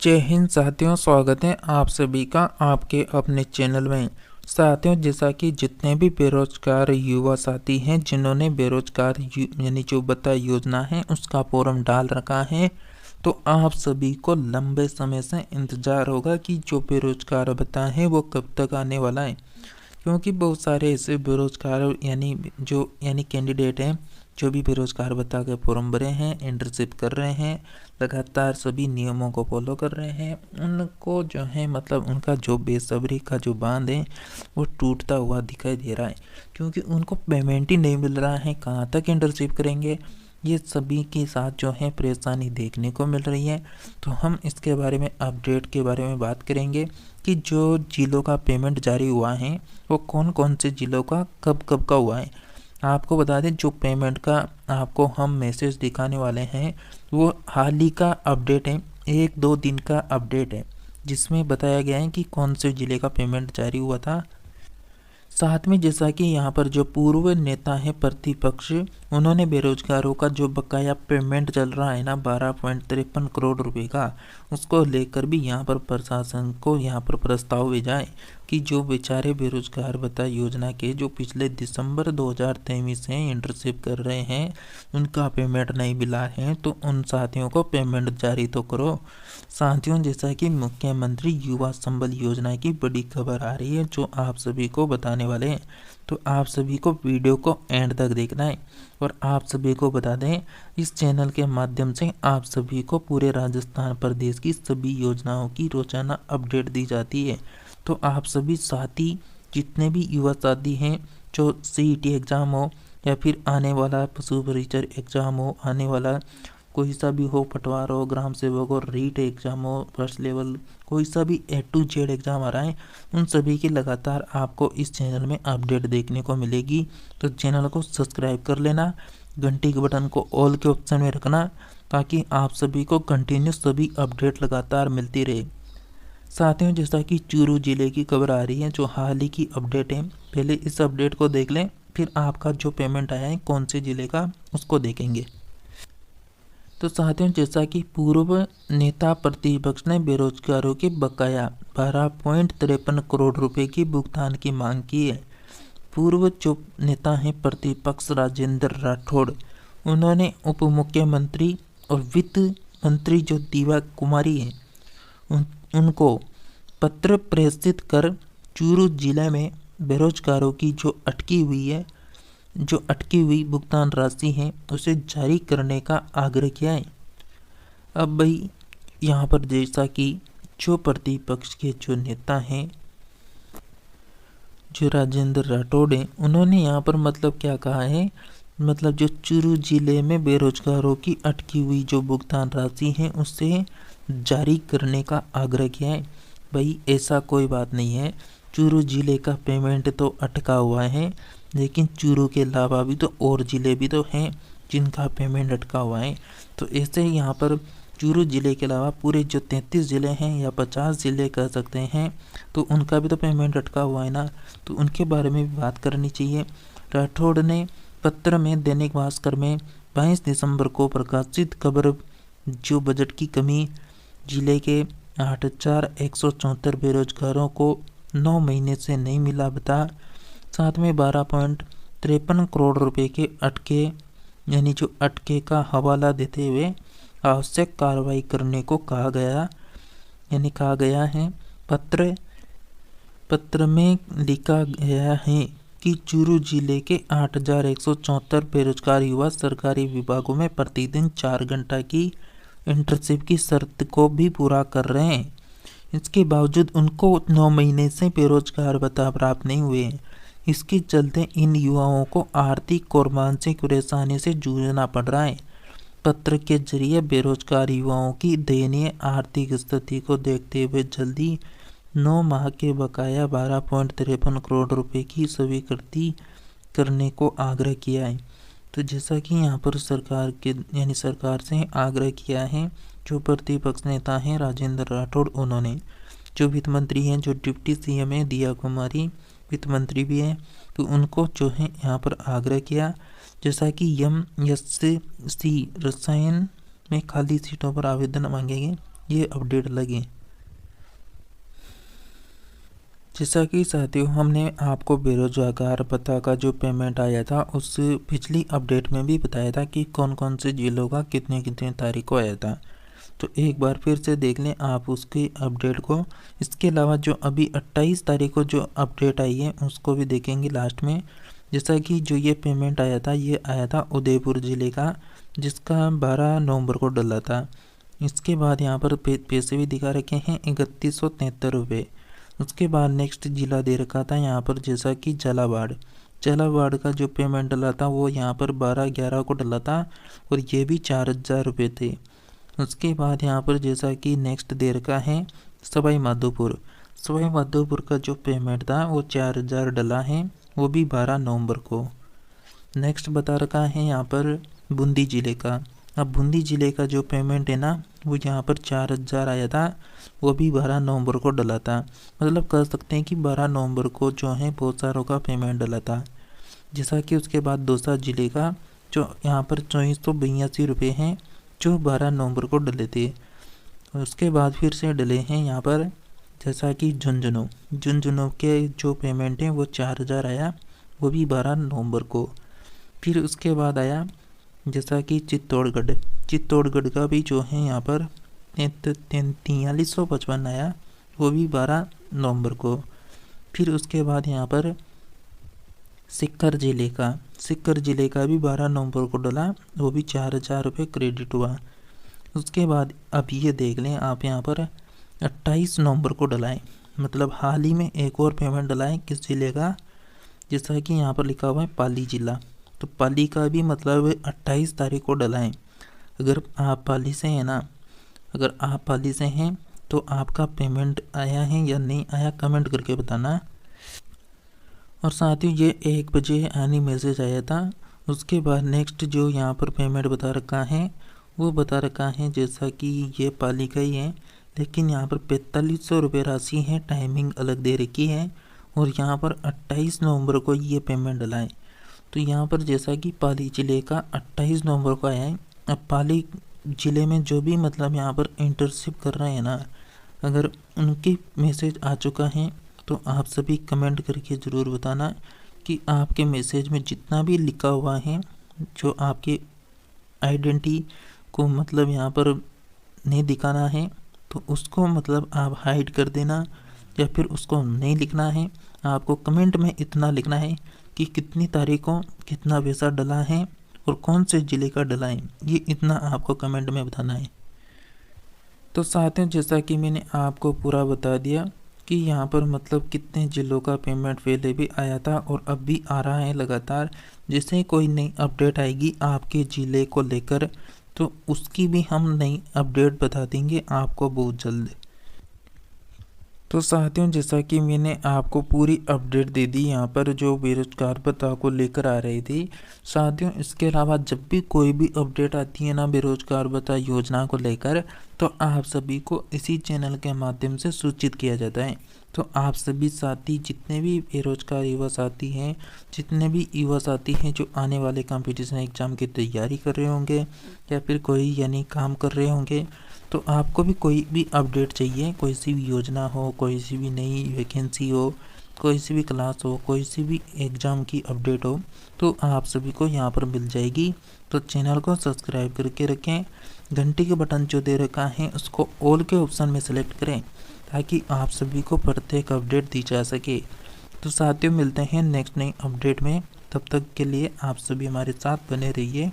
जय हिंद साथियों, स्वागत है आप सभी का आपके अपने चैनल में। साथियों, जैसा कि जितने भी बेरोजगार युवा साथी हैं जिन्होंने बेरोजगार यानी जो भत्ता योजना है उसका फॉर्म डाल रखा है, तो आप सभी को लंबे समय से इंतज़ार होगा कि जो बेरोजगार भत्ता है वो कब तक आने वाला है। क्योंकि बहुत सारे ऐसे बेरोजगार यानी कैंडिडेट हैं जो भी बेरोजगार भत्ता के फॉर्म भरे हैं, इंटर्नशिप कर रहे हैं, लगातार सभी नियमों को फॉलो कर रहे हैं, उनको जो है मतलब उनका जो बेसब्री का जो बांध है वो टूटता हुआ दिखाई दे रहा है। क्योंकि उनको पेमेंट ही नहीं मिल रहा है, कहाँ तक इंटर्नशिप करेंगे, ये सभी के साथ जो है परेशानी देखने को मिल रही है। तो हम इसके बारे में अपडेट के बारे में बात करेंगे कि जो जिलों का पेमेंट जारी हुआ है वो कौन कौन से जिलों का कब कब का हुआ है। आपको बता दें, जो पेमेंट का आपको हम मैसेज दिखाने वाले हैं वो हाल ही का अपडेट है, 1-2 दिन का अपडेट है, जिसमें बताया गया है कि कौन से ज़िले का पेमेंट जारी हुआ था। साथ में जैसा कि यहाँ पर जो पूर्व नेता है प्रतिपक्ष, उन्होंने बेरोजगारों का जो बकाया पेमेंट चल रहा है ना 12.53 करोड़ रुपए का, उसको लेकर भी यहाँ पर प्रशासन को यहाँ पर प्रस्ताव भेजा है कि जो बेचारे बेरोजगार भत्ता योजना के जो पिछले दिसंबर 2023 से इंटर्नशिप कर रहे हैं उनका पेमेंट नहीं मिला है, तो उन साथियों को पेमेंट जारी तो करो। साथियों, जैसा कि मुख्यमंत्री युवा संबल योजना की बड़ी खबर आ रही है जो आप सभी को बताने वाले हैं, तो आप सभी को वीडियो को एंड तक देखना है। और आप सभी को बता दें, इस चैनल के माध्यम से आप सभी को पूरे राजस्थान प्रदेश की सभी योजनाओं की रोजाना अपडेट दी जाती है। तो आप सभी साथी जितने भी युवा साथी हैं, जो सीईटी एग्ज़ाम हो या फिर आने वाला पशु परिचर एग्ज़ाम हो, आने वाला कोई सा भी हो, पटवार हो, ग्राम सेवक हो, रीट एग्ज़ाम हो, फर्स्ट लेवल, कोई सा भी A to Z एग्ज़ाम आ रहा है, उन सभी की लगातार आपको इस चैनल में अपडेट देखने को मिलेगी। तो चैनल को सब्सक्राइब कर लेना, घंटी के बटन को ऑल के ऑप्शन में रखना, ताकि आप सभी को कंटिन्यूस सभी अपडेट लगातार मिलती रहे। साथियों, जैसा कि चूरू जिले की खबर आ रही है जो हाल ही की अपडेट है, पहले इस अपडेट को देख लें, फिर आपका जो पेमेंट आया है कौन से ज़िले का उसको देखेंगे। तो साथियों, जैसा कि पूर्व नेता प्रतिपक्ष ने बेरोजगारों के बकाया 12.53 करोड़ रुपए की भुगतान की मांग की है। पूर्व जो नेता हैं प्रतिपक्ष राजेंद्र राठौड़, उन्होंने उप मुख्यमंत्री और वित्त मंत्री जो दीवा कुमारी हैं उनको पत्र प्रेषित कर चूरू जिले में बेरोजगारों की जो अटकी हुई भुगतान राशि है उसे जारी करने का आग्रह किया है। अब भाई यहाँ पर जैसा कि जो प्रतिपक्ष के जो नेता हैं जो राजेंद्र राठौड़ हैं, उन्होंने यहाँ पर मतलब क्या कहा है, मतलब जो चूरू जिले में बेरोजगारों की अटकी हुई जो भुगतान राशि है उससे जारी करने का आग्रह किया है। भाई ऐसा कोई बात नहीं है, चूरू जिले का पेमेंट तो अटका हुआ है, लेकिन चूरू के अलावा भी तो और ज़िले भी तो हैं जिनका पेमेंट अटका हुआ है। तो ऐसे ही यहाँ पर चूरू ज़िले के अलावा पूरे जो 33 ज़िले हैं या 50 ज़िले कह सकते हैं, तो उनका भी तो पेमेंट अटका हुआ है ना, तो उनके बारे में भी बात करनी चाहिए। राठौड़ ने पत्र में दैनिक भास्कर में 22 दिसंबर को प्रकाशित खबर जो बजट की कमी, जिले के 8,174 बेरोजगारों को 9 महीने से नहीं मिला भत्ता, साथ में 12.53 करोड़ रुपए के यानी जो अटके का हवाला देते हुए आवश्यक कार्रवाई करने को कहा गया है। पत्र में लिखा गया है कि चूरू जिले के 8,174 बेरोजगार युवा सरकारी विभागों में प्रतिदिन 4 घंटा की इंटर्नशिप की शर्त को भी पूरा कर रहे हैं। इसके बावजूद उनको 9 महीने से बेरोजगार भत्ता प्राप्त नहीं हुए हैं। इसके चलते इन युवाओं को आर्थिक और मानसिक परेशानी से जूझना पड़ रहा है। पत्र के जरिए बेरोजगार युवाओं की दयनीय आर्थिक स्थिति को देखते हुए जल्दी 9 माह के बकाया 12.53 करोड़ रुपए की स्वीकृति करने को आग्रह किया है। तो जैसा कि यहाँ पर सरकार से आग्रह किया है, जो प्रतिपक्ष नेता हैं राजेंद्र राठौड़, उन्होंने जो वित्त मंत्री हैं, जो डिप्टी सीएम है दिया कुमारी वित्त मंत्री भी हैं, तो उनको जो है यहाँ पर आग्रह किया, जैसा कि एमएससी रसायन में खाली सीटों पर आवेदन मांगेंगे। ये अपडेट लगे। जैसा कि साथियों हमने आपको बेरोजगार भत्ता का जो पेमेंट आया था उस पिछली अपडेट में भी बताया था कि कौन कौन से जिलों का कितने कितने तारीख को आया था। तो एक बार फिर से देख लें आप उसकी अपडेट को। इसके अलावा जो अभी 28 तारीख को जो अपडेट आई है उसको भी देखेंगे लास्ट में। जैसा कि जो ये पेमेंट आया था ये आया था उदयपुर ज़िले का, जिसका 12 नवंबर को डला था। इसके बाद यहाँ पर पैसे भी दिखा रखे हैं 3173 रुपये। उसके बाद नेक्स्ट ज़िला दे रखा था यहाँ पर जैसा कि झालावाड़ का जो पेमेंट डला था वो यहाँ पर 12/11 को डला था और ये भी 4000 रुपये थे। उसके बाद यहाँ पर जैसा कि नेक्स्ट दे रखा है सवाई माधोपुर का जो पेमेंट था वो 4000 डला है, वो भी 12 नवंबर को। नेक्स्ट बता रखा है यहाँ पर बूंदी ज़िले का। अब बूंदी ज़िले का जो पेमेंट है ना वो यहाँ पर 4000 आया था, वो भी 12 नवंबर को डला था। मतलब कह सकते हैं कि 12 नवंबर को जो है बहुत सारों का पेमेंट डला था। जैसा कि उसके बाद दौसा ज़िले का जो यहाँ पर 2482 रुपये हैं जो 12 नवंबर को डले थे। उसके बाद फिर से डले हैं यहाँ पर जैसा कि झुंझुनू के जो पेमेंट है वो 4000 आया, वो भी 12 नवंबर को। फिर उसके बाद आया जैसा कि चित्तौड़गढ़ का भी जो है यहाँ पर 4355 आया, वो भी 12 नवंबर को। फिर उसके बाद यहाँ पर सीकर ज़िले का भी 12 नवंबर को डला, वो भी 4000 रुपये क्रेडिट हुआ। उसके बाद अब ये देख लें आप यहाँ पर 28 नवंबर को डलाएँ, मतलब हाल ही में एक और पेमेंट डलाएँ किस ज़िले का, जैसा कि यहाँ पर लिखा हुआ है पाली ज़िला। तो पाली का भी मतलब 28 तारीख को डलाएँ। अगर आप पाली से हैं ना, अगर आप पाली से हैं तो आपका पेमेंट आया है या नहीं आया कमेंट करके बताना। और साथियों ये 1 बजे आनी मैसेज आया था। उसके बाद नेक्स्ट जो यहाँ पर पेमेंट बता रखा है वो बता रखा है जैसा कि ये पाली का ही है, लेकिन यहाँ पर 4500 रुपये राशि है, टाइमिंग अलग दे रखी है और यहाँ पर 28 नवंबर को ये पेमेंट डलाएँ। तो यहाँ पर जैसा कि पाली ज़िले का 28 नवंबर को आया है। अब पाली ज़िले में जो भी मतलब यहाँ पर इंटर्नशिप कर रहे हैं ना, अगर उनकी मैसेज आ चुका है तो आप सभी कमेंट करके ज़रूर बताना कि आपके मैसेज में जितना भी लिखा हुआ है जो आपके आइडेंटिटी को मतलब यहाँ पर नहीं दिखाना है तो उसको मतलब आप हाइड कर देना, या फिर उसको नहीं लिखना है। आपको कमेंट में इतना लिखना है कि कितनी तारीख को कितना पैसा डला है और कौन से ज़िले का डला है, ये इतना आपको कमेंट में बताना है। तो साथियों जैसा कि मैंने आपको पूरा बता दिया कि यहाँ पर मतलब कितने ज़िलों का पेमेंट पहले भी आया था और अब भी आ रहा है लगातार। जैसे कोई नई अपडेट आएगी आपके ज़िले को लेकर तो उसकी भी हम नई अपडेट बता देंगे आपको बहुत जल्द। तो साथियों जैसा कि मैंने आपको पूरी अपडेट दे दी यहाँ पर जो बेरोजगार भत्ता को लेकर आ रही थी। साथियों इसके अलावा जब भी कोई भी अपडेट आती है ना बेरोजगार भत्ता योजना को लेकर तो आप सभी को इसी चैनल के माध्यम से सूचित किया जाता है। तो आप सभी साथी जितने भी बेरोजगार युवा साथी हैं, जितने भी युवा साथी हैं जो आने वाले कंपटीशन एग्ज़ाम की तैयारी कर रहे होंगे या फिर कोई यानी काम कर रहे होंगे, तो आपको भी कोई भी अपडेट चाहिए, कोई सी भी योजना हो, कोई सी भी नई वैकेंसी हो, कोई सी भी क्लास हो, कोई सी भी एग्ज़ाम की अपडेट हो, तो आप सभी को यहाँ पर मिल जाएगी। तो चैनल को सब्सक्राइब करके रखें, घंटी के बटन जो दे रखा है उसको ऑल के ऑप्शन में सेलेक्ट करें ताकि आप सभी को प्रत्येक अपडेट दी जा सके। तो साथियों मिलते हैं नेक्स्ट नई अपडेट में, तब तक के लिए आप सभी हमारे साथ बने रहिए।